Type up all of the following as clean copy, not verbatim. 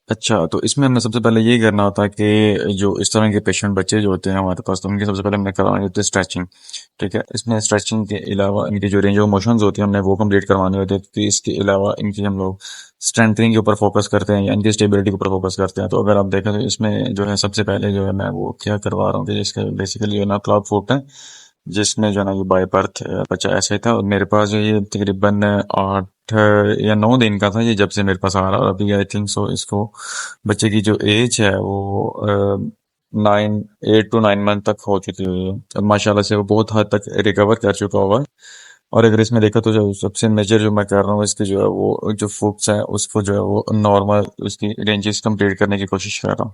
अच्छा, तो इसमें हमने सबसे पहले यही करना होता है कि जो इस तरह के पेशेंट बच्चे जो होते हैं हमारे पास, तो उनकी सबसे पहले हमने करवानी होती है स्ट्रेचिंग। ठीक है, इसमें स्ट्रेचिंग के अलावा इनकी जो रेंज ऑफ मोशंस होती है हमने वो कंप्लीट करवानी होती है। तो इसके अलावा इनकी हम लोग स्ट्रेंथनिंग के ऊपर फोकस करते हैं या इनकी स्टेबिलिटी के ऊपर फोकस करते हैं। तो अगर आप देखें तो इसमें जो है सबसे पहले जो है मैं वो क्या करवा रहा हूँ कि इसका बेसिकली जो है ना क्लाउड फुट है, जिसमें जो है ना ये बाय बर्थ बच्चा ऐसे था। और मेरे पास जो ये तकरीबन 8 या 9 दिन का था ये जब से मेरे पास आ रहा। और अभी आई थिंक सो इसको बच्चे की जो एज है वो 8 to 9 मंथ तक हो चुकी हुई है। और माशाल्लाह से वो बहुत हद तक रिकवर कर चुका हुआ है। और अगर इसमें देखा तो जो सबसे मेजर जो मैं कर रहा हूँ इसकी जो है वो जो फुट्स है उसको जो है वो नॉर्मल उसकी रेंजेस कंप्लीट करने की कोशिश कर रहा हूँ।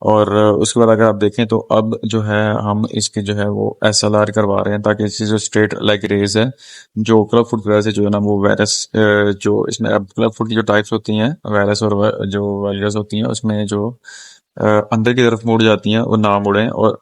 और उसके बाद अगर आप देखें तो अब जो है हम इसकी जो है वो एसएलआर करवा रहे हैं, ताकि इसकी जो स्ट्रेट लेग रेज है जो क्लब फुट की वजह से जो है ना वो वायरस जो इसमें अब क्लब फुट की जो टाइप्स होती हैं वायरस और जो वायरस होती हैं उसमें जो अंदर की तरफ मुड़ जाती हैं वो ना मुड़े, और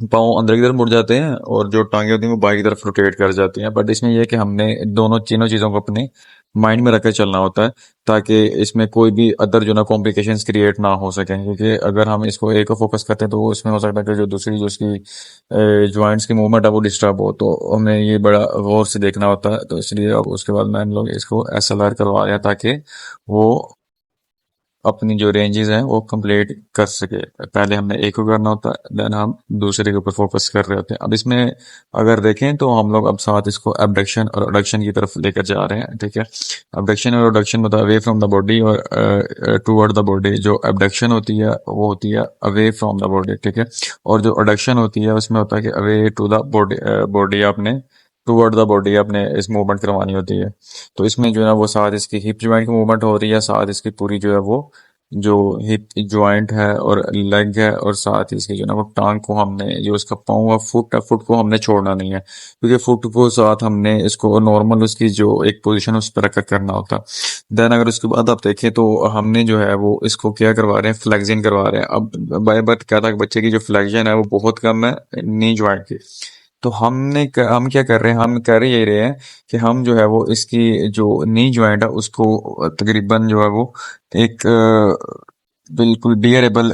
पाँव अंदर की तरफ मुड़ जाते हैं और जो टांगे होती हैं वो बाहर की तरफ रोटेट कर जाती हैं। बट इसमें यह है कि हमने दोनों तीनों चीज़ों को अपने माइंड में रखकर चलना होता है, ताकि इसमें कोई भी अदर जो ना कॉम्प्लिकेशंस क्रिएट ना हो सकें। क्योंकि अगर हम इसको एक को फोकस करते हैं तो वो इसमें हो सकता है कि जो दूसरी जो उसकी जॉइंट्स की मूवमेंट है वो डिस्टर्ब हो। तो हमें ये बड़ा गौर से देखना होता है। तो इसलिए अब उसके बाद में हम लोग इसको एसएलआर करवा रहे हैं, ताकि वो अपनी जो रेंजेस हैं वो कंप्लीट कर सके। पहले हमने एक को करना होता है, देन हम दूसरे के ऊपर फोकस कर रहे होते हैं। अब इसमें अगर देखें तो हम लोग अब साथ इसको एबडक्शन और अडक्शन की तरफ लेकर जा रहे हैं। ठीक है, एबडक्शन और अडक्शन मतलब अवे फ्रॉम द बॉडी और टूवर्ड द बॉडी। जो एबडक्शन होती है वो होती है अवे फ्रॉम द बॉडी। ठीक है, और जो अडक्शन होती है उसमें होता है कि away to the body, body आपने टूवर्ड द बॉडी आपने इस मूवमेंट करवानी होती है। तो इसमें जो है ना वो साथ इसकी हिप जॉइंट की मूवमेंट हो रही है, साथ इसकी पूरी जो है वो जो हिप जॉइंट है और लेग है, और साथ ही इसकी जो है ना वो टांग को हमने जो इसका पाँव है फुट है फुट को हमने छोड़ना नहीं है। क्योंकि फुट को साथ हमने इसको नॉर्मल उसकी जो एक पोजीशन उस पर रखकर करना होता है। देन अगर उसके बाद आप देखें तो हमने जो है वो इसको क्या करवा रहे हैं, फ्लेक्सिंग करवा रहे हैं। अब बाय बर्थ क्या था कि बच्चे की जो फ्लेक्शन है वो बहुत कम है नी जॉइंट की। तो हम क्या कर रहे हैं, हम कर ये रहे हैं कि हम जो है वो इसकी जो नी जॉइंट है उसको तकरीबन जो है वो एक बिल्कुल बियरेबल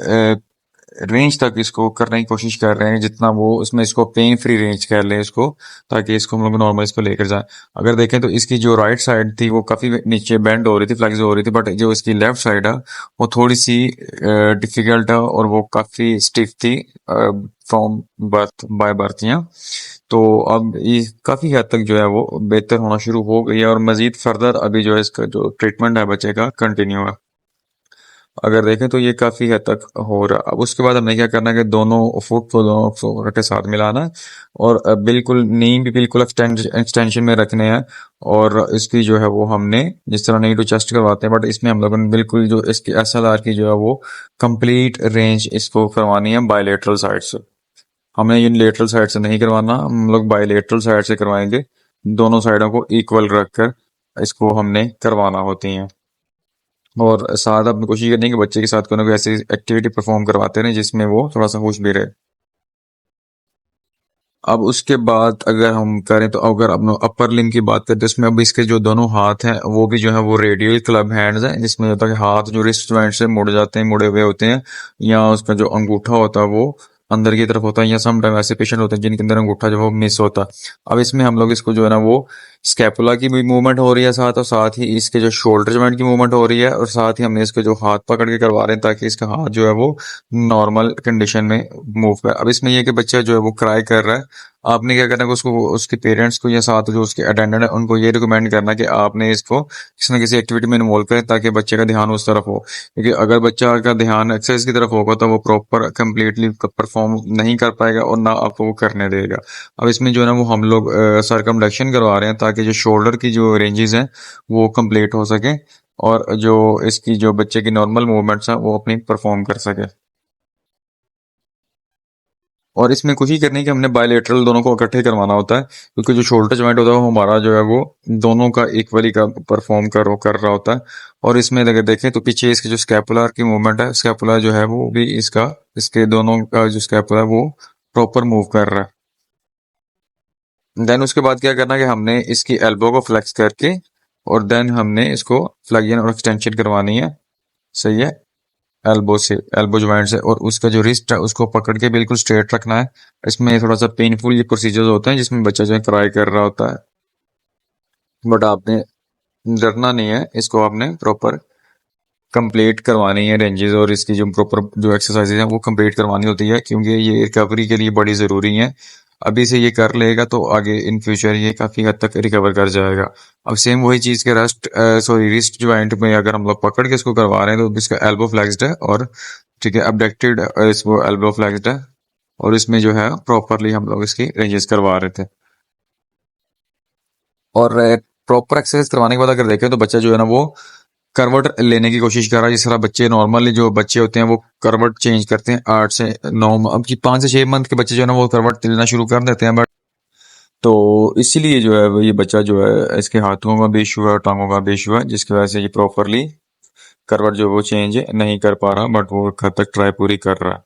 रेंज तक इसको करने की कोशिश कर रहे हैं, जितना वो उसमें इसको पेन फ्री रेंज कर लें इसको, ताकि इसको हम लोग नॉर्मल इसको लेकर जाएं। अगर देखें तो इसकी जो राइट साइड थी वो काफी नीचे बेंड हो रही थी, फ्लेक्स हो रही थी, बट जो इसकी लेफ्ट साइड है वो थोड़ी सी डिफिकल्ट है और वो काफी स्टिफ थी फ्रॉम बर्थ बाय बर्थ। तो अब ये काफी हद तक जो है वो बेहतर होना शुरू हो गई है, और मजीद फर्दर अभी जो है इसका जो ट्रीटमेंट है बच्चे का कंटिन्यू है। अगर देखें तो ये काफी हद तक हो रहा। अब उसके बाद हमें क्या करना है कि दोनों फुट को दोनों फुट के साथ मिलाना है, और बिल्कुल नी भी बिल्कुल एक्सटेंशन में रखने हैं। और इसकी जो है वो हमने जिस तरह नी टू चेस्ट करवाते हैं, बट इसमें हम लोगों ने बिल्कुल जो इसकी एसएलआर की जो है वो कंप्लीट रेंज इसको करवानी है बायलेटरल साइड से। हमें यूनिलेटरल साइड से नहीं करवाना, हम लोग बायलेटरल साइड से करवाएंगे। दोनों साइडों को इक्वल रखकर इसको हमने करवाना होती हैं। और साथ अपनी कोशिश करनी है कि बच्चे के साथ कोई ना कोई ऐसी एक्टिविटी परफॉर्म करवाते रहें जिसमें वो थोड़ा सा खुश भी रहे। अब उसके बाद अगर हम करें तो अगर अपना अपर लिम्ब की बात करें तो इसमें अब इसके जो दोनों हाथ हैं वो भी जो है वो रेडियल क्लब हैंड्स हैं, जिसमें होता है कि हाथ जो रिस्ट जॉइंट से मुड़ जाते हैं, मुड़े हुए होते हैं, या उसका जो अंगूठा होता है वो अंदर की तरफ होता है, या सम टाइम ऐसे पेशेंट होते हैं जिनके अंदर अंगूठा जो है वो मिस होता है। अब इसमें हम लोग इसको जो है ना वो स्कैपुला की भी मूवमेंट हो रही है साथ, और साथ ही इसके जो शोल्डर जॉइंट की मूवमेंट हो रही है, और साथ ही हमने इसके जो हाथ पकड़ के करवा रहे हैं ताकि इसका हाथ जो है वो नॉर्मल कंडीशन में मूव करे। अब इसमें यह है कि बच्चा जो है वो क्राई कर रहा है, आपने क्या करना है कि उसको उसके पेरेंट्स को या साथ जो उसके अटेंडेंट है उनको ये रिकमेंड करना कि आपने इसको किसी न किसी एक्टिविटी में इन्वॉल्व करें, ताकि बच्चे का ध्यान उस तरफ हो। क्योंकि अगर बच्चा का ध्यान एक्सरसाइज की तरफ होगा तो वो प्रॉपर कंप्लीटली परफॉर्म नहीं कर पाएगा और ना आपको वो करने देगा। अब इसमें जो है ना वो हम लोग सरकमडक्शन करवा रहे हैं, ताकि जो शोल्डर की जो रेंजेस हैं वो कंप्लीट हो सके, और जो इसकी जो बच्चे की नॉर्मल मूवमेंट्स हैं वो अपनी परफॉर्म कर सके। और इसमें कोशिश करनी है कि हमने बायलेटरल दोनों को इकट्ठे करवाना होता है, क्योंकि जो शोल्डर जॉइंट होता है वो हमारा जो है वो दोनों का इक्वली का परफॉर्म कर रहा होता है। और इसमें अगर देखें तो पीछे इसकी जो स्कैपुलर की मूवमेंट है, स्कैपुला जो है वो भी इसका इसके दोनों का जो स्कैपुला है वो प्रॉपर मूव कर रहा है। देन उसके बाद क्या करना है कि हमने इसकी एल्बो को फ्लेक्स करके और देन हमने इसको फ्लेक्शन और एक्सटेंशन करवानी है। सही है। एल्बो से, एल्बो जॉइंट से, और उसका जो रिस्ट है उसको पकड़ के बिल्कुल स्ट्रेट रखना है। इसमें थोड़ा सा पेनफुल ये प्रोसीजर्स होते हैं जिसमें बच्चा जो है क्राई कर रहा होता है, बट आपने डरना नहीं है, इसको आपने प्रॉपर कंप्लीट करवानी है रेंजेस, और इसकी जो प्रॉपर जो एक्सरसाइजेज हैं वो कंप्लीट करवानी होती है, क्योंकि ये रिकवरी के लिए बड़ी ज़रूरी है। अभी से ये कर लेगा तो आगे इन फ्यूचर ये काफ़ी हद तक रिकवर कर जाएगा। अब सेम वही चीज़ के रिस्ट जॉइंट में अगर हम लोग पकड़ के इसको करवा रहे हैं तो इसका एल्बो फ्लेक्स्ड है, और ठीक है अबडक्टेड इसको एल्बो फ्लेक्स्ड है, और इसमें जो है प्रॉपरली हम लोग इसकी रेंजेस करवा रहे थे। और प्रॉपर एक्सरसाइज करवाने के बाद अगर देखें तो बच्चा जो है ना वो करवट लेने की कोशिश कर रहा है। जिस तरह बच्चे नॉर्मली जो बच्चे होते हैं वो करवट चेंज करते हैं 8 से 9, अब की 5 से 6 मंथ के बच्चे जो है ना वो करवट लेना शुरू कर देते हैं, बट तो इसीलिए जो है वो ये बच्चा जो है इसके हाथों का भी इशू है और टांगों का भी इशू है, जिसकी वजह से ये प्रॉपरली करवट जो है वो चेंज नहीं कर पा रहा, बट वो हद तक ट्राई पूरी कर रहा है।